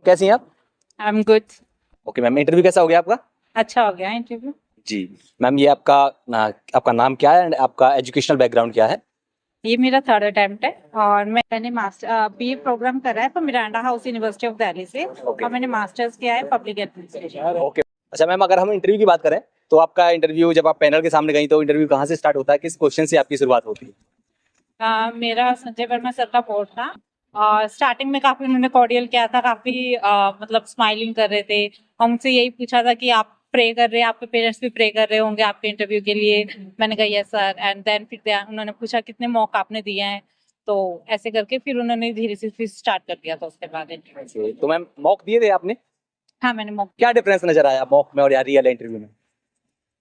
कैसी हैं आप? I am good. Okay ma'am, interview कैसा हो गया आपका? अच्छा हो गया इंटरव्यू। जी मैम, ये आपका नाम क्या है एंड आपका एजुकेशनल बैकग्राउंड क्या है? ये मेरा थर्ड अटेम्प्ट है और मैंने मास्टर बीए प्रोग्राम करा है Miranda house university of Delhi से। और मैंने मास्टर्स किया है पब्लिक एडमिनिस्ट्रेशन। ओके। अच्छा मैम, अगर हम इंटरव्यू की बात करें तो आपका इंटरव्यू जब आप पैनल के सामने गई तो इंटरव्यू कहाँ से स्टार्ट होता है, किस क्वेश्चन से आपकी शुरुआत होती है? मेरा संजय वर्मा सर का बोर्ड था और स्टार्टिंग में काफी उन्होंने कॉर्डियल किया था, काफी मतलब स्माइलिंग कर रहे थे और मुझसे यही पूछा था कि आप प्रे कर रहे हैं, आपके पेरेंट्स भी प्रे कर रहे होंगे आपके इंटरव्यू के लिए। मैंने कहा यस सर। एंड देन फिर उन्होंने पूछा कितने मॉक आपने दिए हैं, तो ऐसे करके फिर उन्होंने धीरे से फिर स्टार्ट कर दिया था उसके बाद इंटरव्यू। तो मैम मॉक दिए थे आपने? हाँ मैंने मॉक। क्या डिफरेंस नजर आया मॉक में और यार रियल इंटरव्यू में?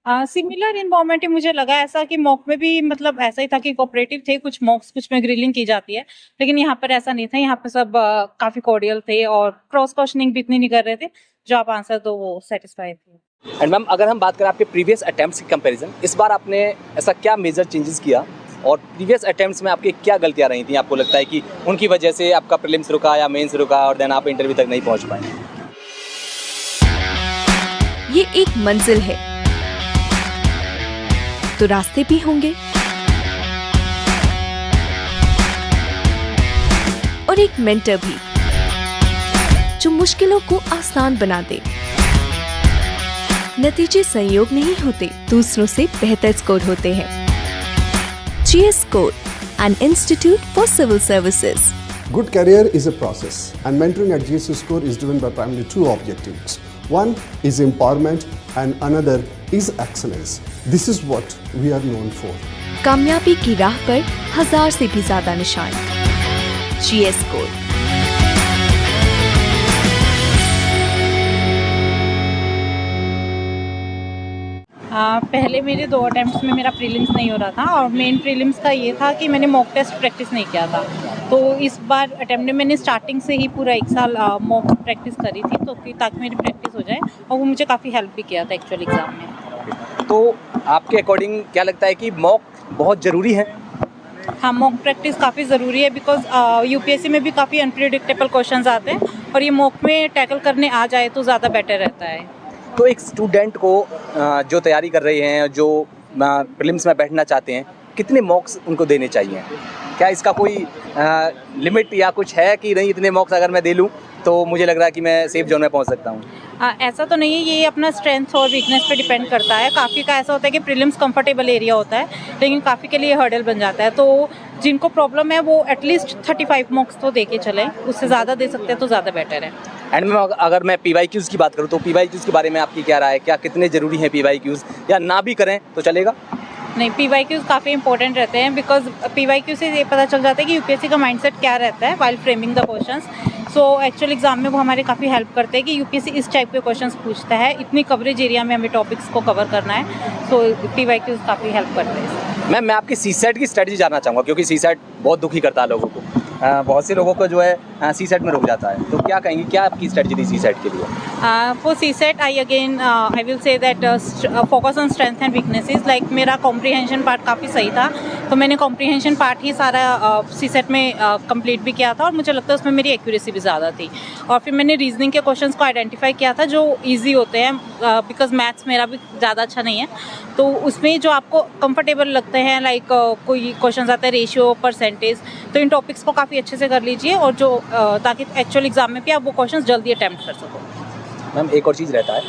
सिमिलर इन्वायरमेंट ही मुझे लगा, ऐसा कि मॉक में भी मतलब ऐसा ही था कि कोऑपरेटिव थे, कुछ मॉक्स कुछ में ग्रिलिंग की जाती है, लेकिन यहाँ पर ऐसा नहीं था। यहाँ पर सब काफी कॉर्डियल थे और क्रॉस क्वेश्चनिंग भी इतनी नहीं कर रहे थे, जो आप आंसर दो वो सेटिस्फाई थे। एंड मैम, अगर हम बात करें आपके प्रीवियस अटेम्प्ट्स की कंपैरिजन, इस बार आपने ऐसा क्या मेजर चेंजेस किया और प्रीवियस अटेम्प्ट्स में आपकी क्या गलतियां रही थी, आपको लगता है कि उनकी वजह से आपका प्रीलिम्स रुका या मेंस रुका और देन आप इंटरव्यू तक नहीं पहुंच पाए? ये एक मंजिल है तो रास्ते भी होंगे और एक मेंटर भी जो मुश्किलों को आसान बना दे। नतीजे संयोग नहीं होते, दूसरों से बेहतर स्कोर होते हैं। GS Score, an institute for civil services. Good career is a process, and mentoring at GS Score is driven by primarily two objectives. One is empowerment and another is excellence. This is what we are known for. कामयाबी की राह पर 1000 से भी ज्यादा निशान। GS Score। पहले मेरे 2 अटेम्प्ट्स में मेरा प्रीलिम्स नहीं हो रहा था और मेन प्रीलिम्स का ये था कि मैंने मॉक टेस्ट प्रैक्टिस नहीं किया था। तो इस बार अटेम्प्ट में मैंने स्टार्टिंग से ही पूरा 1 साल मॉक प्रैक्टिस करी थी, तो ताकि मेरी प्रैक्टिस हो जाए, और वो मुझे काफ़ी हेल्प भी किया था एक्चुअल एग्जाम में। तो आपके अकॉर्डिंग क्या लगता है कि मॉक बहुत ज़रूरी है? हाँ, मॉक प्रैक्टिस काफ़ी ज़रूरी है, बिकॉज यूपीएससी में भी काफ़ी अनप्रिडिक्टेबल क्वेश्चंस आते हैं और ये मॉक में टैकल करने आ जाए तो ज़्यादा बेटर रहता है। तो एक स्टूडेंट को जो तैयारी कर रहे हैं, जो प्रीलिम्स में बैठना चाहते हैं, कितने मॉक्स उनको देने चाहिए? क्या इसका कोई लिमिट या कुछ है कि नहीं इतने मॉक्स अगर मैं दे लूँ तो मुझे लग रहा है कि मैं सेफ जोन में पहुँच सकता हूँ? ऐसा तो नहीं है, ये अपना स्ट्रेंथ और वीकनेस पे डिपेंड करता है। काफ़ी का ऐसा होता है कि प्रीलिम्स कंफर्टेबल एरिया होता है, लेकिन काफ़ी के लिए हर्डल बन जाता है। तो जिनको प्रॉब्लम है वो एटलीस्ट 35 मॉक्स तो दे के चलें, उससे ज़्यादा दे सकते हैं तो ज़्यादा बेटर है। एंड मैम, अगर मैं PYQs की बात करूँ तो PYQs के बारे में आपकी क्या राय है? क्या कितने ज़रूरी हैं PYQs, या ना भी करें तो चलेगा? नहीं, PYQs काफ़ी इंपॉर्टेंट रहते हैं, बिकॉज PYQ से ये पता चल जाता है कि यूपीएससी का माइंडसेट क्या रहता है while framing the questions. So actual exam में वो हमारे काफ़ी हेल्प करते हैं कि यूपीएससी इस टाइप के क्वेश्चंस पूछता है, इतनी कवरेज एरिया में हमें टॉपिक्स को कवर करना है। सो PYQs काफ़ी हेल्प करते हैं। मैम, मैं आपकी CSET की स्ट्रेटजी जानना चाहूँगा, क्योंकि CSET बहुत दुखी करता है लोगों को। बहुत से लोगों को जो है CSET में रुक जाता है, तो क्या कहेंगे, क्या आपकी स्ट्रेटजी थी CSET के लिए? For CSET, I will say that focus on strength and weaknesses. Like मेरा comprehension part काफ़ी सही था, तो मैंने comprehension part ही सारा CSET में complete भी किया था और मुझे लगता है उसमें मेरी accuracy भी ज़्यादा थी। और फिर मैंने रीजनिंग के क्वेश्चंस को आइडेंटिफाई किया था जो ईजी होते हैं, बिकॉज मैथ्स मेरा भी ज़्यादा अच्छा नहीं है, तो उसमें जो आपको कंफर्टेबल लगते हैं, लाइक कोई क्वेश्चन आता है रेशियो, परसेंटेज, तो इन टॉपिक्स को काफ़ी अच्छे से कर लीजिए और जो ताकि एक्चुअल एग्जाम में भी आप वो क्वेश्चन जल्दी अटैम्प्ट कर सको। मैम, एक और चीज़ रहता है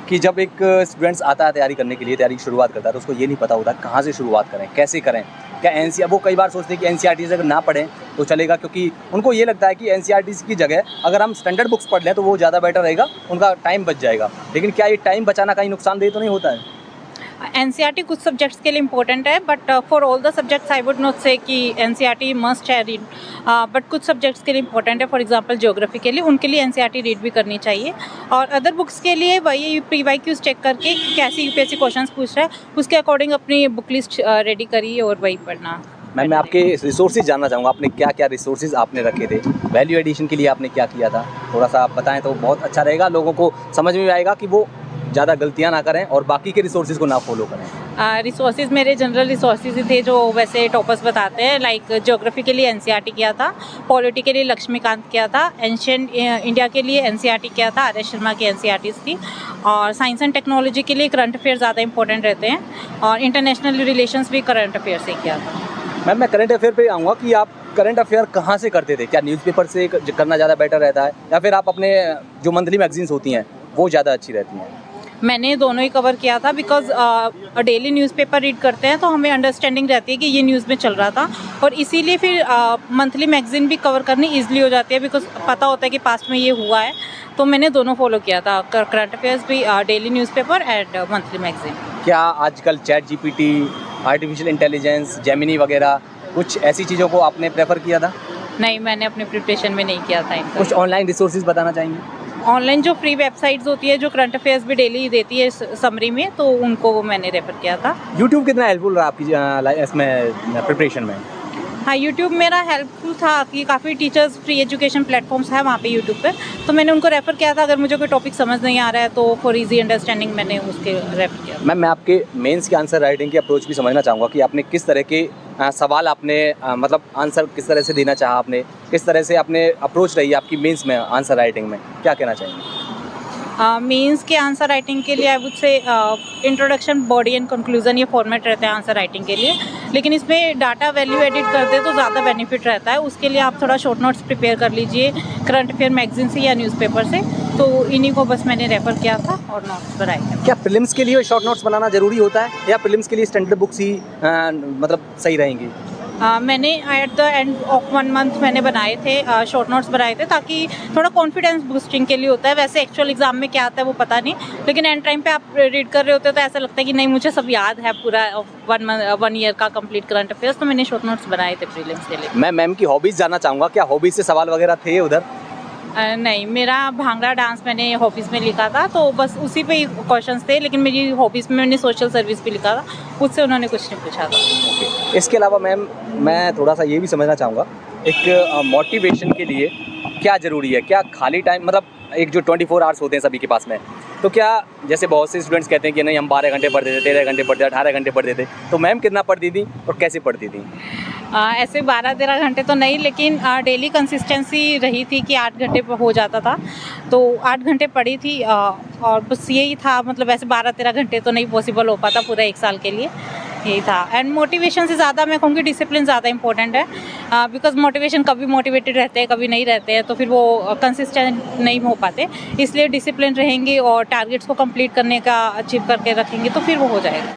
कि जब एक स्टूडेंट्स आता है तैयारी करने के लिए, तैयारी की शुरुआत करता है, तो उसको ये नहीं पता होता कहाँ से शुरुआत करें, कैसे करें। क्या NCERT, वो कई बार सोचते हैं कि NCERT से अगर ना पढ़ें तो चलेगा, क्योंकि उनको ये लगता है कि NCERT की जगह अगर हम स्टैंडर्ड बुक्स पढ़ लें तो वो ज़्यादा बेटर रहेगा, उनका टाइम बच जाएगा। लेकिन क्या ये टाइम बचाना कहीं नुकसानदेह तो नहीं होता है? NCERT कुछ सब्जेक्ट्स के लिए इंपॉर्टेंट है, but for all the subjects I would not से कि NCERT मस्ट है रीड, बट कुछ सब्जेक्ट्स के लिए इंपॉर्टेंट है। फॉर एग्जांपल ज्योग्राफी के लिए, उनके लिए NCERT रीड भी करनी चाहिए। और अदर बुक्स के लिए वही PYQs चेक करके कैसे यूपीएससी क्वेश्चंस पूछ रहा है, उसके अकॉर्डिंग अपनी बुक लिस्ट रेडी करिए और वही पढ़ना। मैम, मैं आपके रिसोर्सेज जानना चाहूँगा, आपने क्या क्या रिसोर्सेज आपने रखे थे, वैल्यू एडिशन के लिए आपने क्या किया था, थोड़ा सा आप बताएं तो बहुत अच्छा रहेगा, लोगों को समझ में आएगा कि वो ज़्यादा गलतियाँ ना करें और बाकी के रिसोर्सेज को ना फॉलो करें। रिसोर्सेज मेरे जनरल रिसोर्सेज ही थे जो वैसे टॉपर्स बताते हैं, लाइक ज्योग्राफी के लिए एनसीईआरटी किया था, पॉलिटी के लिए लक्ष्मीकांत किया था, एंशिएंट इंडिया के लिए एनसीईआरटी किया था, आर एस शर्मा की एनसीईआरटीज थी, और साइंस एंड टेक्नोलॉजी के लिए करंट अफेयर ज़्यादा इंपॉर्टेंट रहते हैं, और इंटरनेशनल रिलेशंस भी करंट अफेयर से किया था। मैम मैं करंट अफेयर पे आऊँगा कि आप करंट अफेयर कहाँ से करते थे? क्या न्यूज़पेपर से करना ज़्यादा बेटर रहता है, या फिर आप अपने जो मंथली मैगजीन्स होती हैं वो ज़्यादा अच्छी रहती हैं? मैंने दोनों ही कवर किया था, बिकॉज डेली न्यूज़पेपर रीड करते हैं तो हमें अंडरस्टैंडिंग रहती है कि ये न्यूज़ में चल रहा था, और इसीलिए फिर मंथली मैगजीन भी कवर करनी ईजिली हो जाती है, बिकॉज पता होता है कि पास्ट में ये हुआ है। तो मैंने दोनों फॉलो किया था, करंट अफेयर्स भी, daily newspaper and monthly magazine. क्या आजकल chat GPT, artificial intelligence, Gemini वगैरह कुछ ऐसी चीज़ों को आपने प्रेफर किया था? नहीं, मैंने अपने प्रिपरेशन में नहीं किया था इनका। कुछ ऑनलाइन रिसोर्सेज बताना चाहेंगे? ऑनलाइन जो फ्री वेबसाइट्स होती है जो करंट अफेयर्स भी डेली देती है समरी में, तो उनको मैंने रेफर किया था। यूट्यूब कितना हेल्पफुल रहा आपकी इसमें प्रिपरेशन में? हाँ, यूट्यूब मेरा हेल्पफुल था कि काफ़ी टीचर्स फ्री एजुकेशन प्लेटफॉर्म्स है वहाँ पे यूट्यूब पे, तो मैंने उनको रेफ़र किया था। अगर मुझे कोई टॉपिक समझ नहीं आ रहा है तो फॉर इजी अंडरस्टैंडिंग मैंने उसके रेफ़र किया। मैम मैं आपके मेंस के आंसर राइटिंग की अप्रोच भी समझना चाहूँगा कि आपने किस तरह के सवाल आपने मतलब आंसर किस तरह से देना चाहा, आपने किस तरह से आपने अप्रोच रही आपकी मेंस में आंसर राइटिंग में, क्या कहना चाहेंगे? मेंस के आंसर राइटिंग के लिए I would say introduction, body and conclusion, ये फॉर्मेट रहता है आंसर राइटिंग के लिए, लेकिन इसमें डाटा वैल्यू एडिट करते तो ज़्यादा बेनिफिट रहता है। उसके लिए आप थोड़ा शॉर्ट नोट्स प्रिपेयर कर लीजिए करंट अफेयर मैगजीन से या न्यूज़पेपर से, तो इन्हीं को बस मैंने रेफ़र किया था और नोट्स बनाए थे। क्या प्रीलिम्स के लिए शॉर्ट नोट्स बनाना ज़रूरी होता है, या प्रीलिम्स के लिए स्टैंडर्ड बुक्स ही मतलब सही रहेंगी? मैंने at the end of 1 month मैंने बनाए थे, शॉर्ट नोट्स बनाए थे, ताकि थोड़ा कॉन्फिडेंस बूस्टिंग के लिए होता है। वैसे एक्चुअल एग्जाम में क्या आता है वो पता नहीं, लेकिन एंड टाइम पे आप रीड कर रहे होते हो तो ऐसा लगता है कि नहीं मुझे सब याद है पूरा 1 ईयर का कंप्लीट करंट अफेयर्स, तो मैंने शॉर्ट नोट्स बनाए थे प्रीलिम्स के लिए। मैं मैम की हॉबीज़ जानना चाहूँगा, क्या हॉबीज़ से सवाल वगैरह थे उधर? नहीं, मेरा भांगड़ा डांस मैंने हॉबीज़ में लिखा था, तो बस उसी पे ही क्वेश्चंस थे, लेकिन मेरी हॉबीज़ में मैंने सोशल सर्विस भी लिखा था, उससे उन्होंने कुछ नहीं पूछा था। इसके अलावा मैम मैं थोड़ा सा ये भी समझना चाहूँगा, एक मोटिवेशन के लिए क्या ज़रूरी है? क्या खाली टाइम, मतलब एक जो 24 आवर्स होते हैं सभी के पास में, तो क्या जैसे बहुत से स्टूडेंट्स कहते हैं कि नहीं हम 12 घंटे पढ़ते थे, 13 घंटे पढ़ते थे, 18 घंटे पढ़ते थे, तो मैम कितना पढ़ती थी और कैसे पढ़ती थी? ऐसे 12-13 घंटे तो नहीं, लेकिन डेली कंसिस्टेंसी रही थी कि 8 घंटे हो जाता था, तो 8 घंटे पढ़ी थी, और बस यही था। मतलब ऐसे 12-13 घंटे तो नहीं पॉसिबल हो पाता पूरा 1 साल के लिए, यही था। एंड मोटिवेशन से ज़्यादा मैं कहूँगी डिसिप्लिन ज़्यादा इंपॉर्टेंट है, बिकॉज मोटिवेशन कभी मोटिवेटेड रहते हैं कभी नहीं रहते हैं, तो फिर वो कंसिस्टेंट नहीं हो पाते। इसलिए डिसिप्लिन रहेंगे और टारगेट्स को कंप्लीट करने का अचीव करके रखेंगे तो फिर वो हो जाएगा।